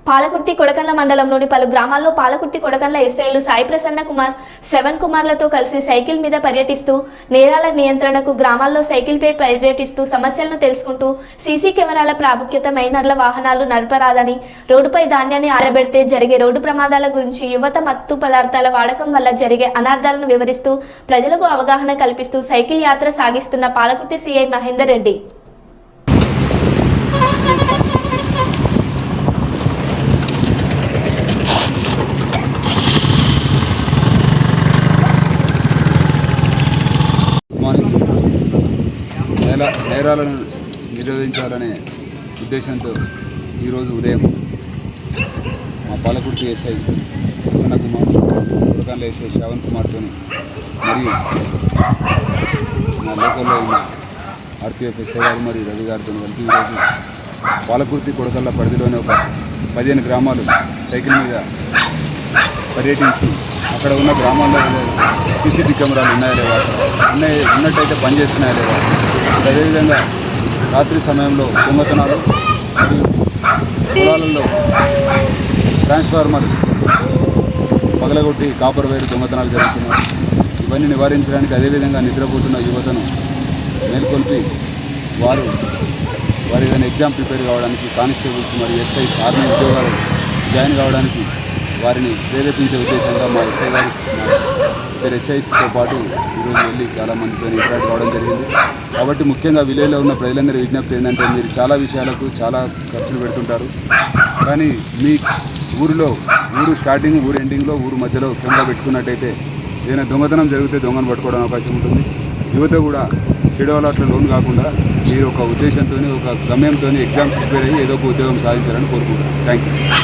పాలకుర్తి కొడకండ్ల మండలంలోని పలు గ్రామాల్లో పాలకుర్తి కొడకండ్ల ఎస్ఐలు సాయి ప్రసన్న కుమార్, శ్రవణ్ కుమార్లతో కలిసి సైకిల్ మీద పర్యటిస్తూ నేరాల నియంత్రణకు గ్రామాల్లో సైకిల్పై పర్యటిస్తూ సమస్యలను తెలుసుకుంటూ సీసీ కెమెరాల ప్రాముఖ్యత, మైనర్ల వాహనాలు నడపరాదని, రోడ్డుపై ధాన్యాన్ని ఆరబెడితే జరిగే రోడ్డు ప్రమాదాల గురించి, యువత మత్తు పదార్థాల వాడకం వల్ల జరిగే అనార్థాలను వివరిస్తూ ప్రజలకు అవగాహన కల్పిస్తూ సైకిల్ యాత్ర సాగిస్తున్న పాలకుర్తి సీఐ మహేందర్ రెడ్డి. నేరాలను నిరోధించాలనే ఉద్దేశంతో ఈరోజు ఉదయం మా పాలకుర్తి ఎస్ఐ ప్రసన్న కుమార్, కొడకండ్ల ఎస్ఐ శ్రవణ్ కుమార్తో మరియు మా లోకల్లో ఉన్న ఆర్పీఎఫ్ ఎస్ఐ గారు మరియు రవి గారితో కలిపి ఈరోజు పాలకుర్తి కొడకండ్ల పరిధిలోనే ఒక 15 గ్రామాలు సైకిల్ మీద పర్యటించి అక్కడ ఉన్న గ్రామాల్లో సీసీటీవీ కెమెరాలు ఉన్నాయా లేవా, ఉన్నట్టయితే పనిచేస్తున్నాయా లేవా, అదేవిధంగా రాత్రి సమయంలో దొంగతనాలు మరియు పొలాలలో ట్రాన్స్ఫార్మర్ పగలగొట్టి కాపర్ వైర్ దొంగతనాలు జరుగుతున్నాయి. ఇవన్నీ నివారించడానికి, అదేవిధంగా నిద్రపోతున్న యువతను మేల్కొల్పి వారు ఏదైనా ఎగ్జామ్ ప్రిపేర్ కావడానికి, కానిస్టేబుల్స్ మరియు ఎస్ఐస్, ఆర్మీ ఉద్యోగాలు జాయిన్ కావడానికి వారిని ప్రేరేపించే ఉద్దేశంగా మా ఎస్ఐ గారు, ఇద్దరు ఎస్ఐస్తో పాటు ఈరోజు వెళ్ళి చాలామందితో ఇంటరాక్ట్ కావడం జరిగింది. కాబట్టి ముఖ్యంగా విలేజ్లో ఉన్న ప్రజలందరి విజ్ఞప్తి ఏంటంటే, మీరు చాలా విషయాలకు చాలా ఖర్చులు పెడుతుంటారు, కానీ మీ ఊరు స్టార్టింగ్, ఊరు ఎండింగ్లో, ఊరు మధ్యలో కెమెరా పెట్టుకున్నట్టయితే ఏదైనా దొంగతనం జరిగితే దొంగను పట్టుకోవడం అవకాశం ఉంటుంది. యువత కూడా చెడు అలవాట్ల లోన్ కాకుండా మీరు ఒక ఉద్దేశంతో, ఒక గమ్యంతో ఎగ్జామ్స్ ప్రిపేర్ అయ్యి ఏదో ఒక ఉద్యోగం సాధించాలని కోరుకుంటున్నాను. Thank you.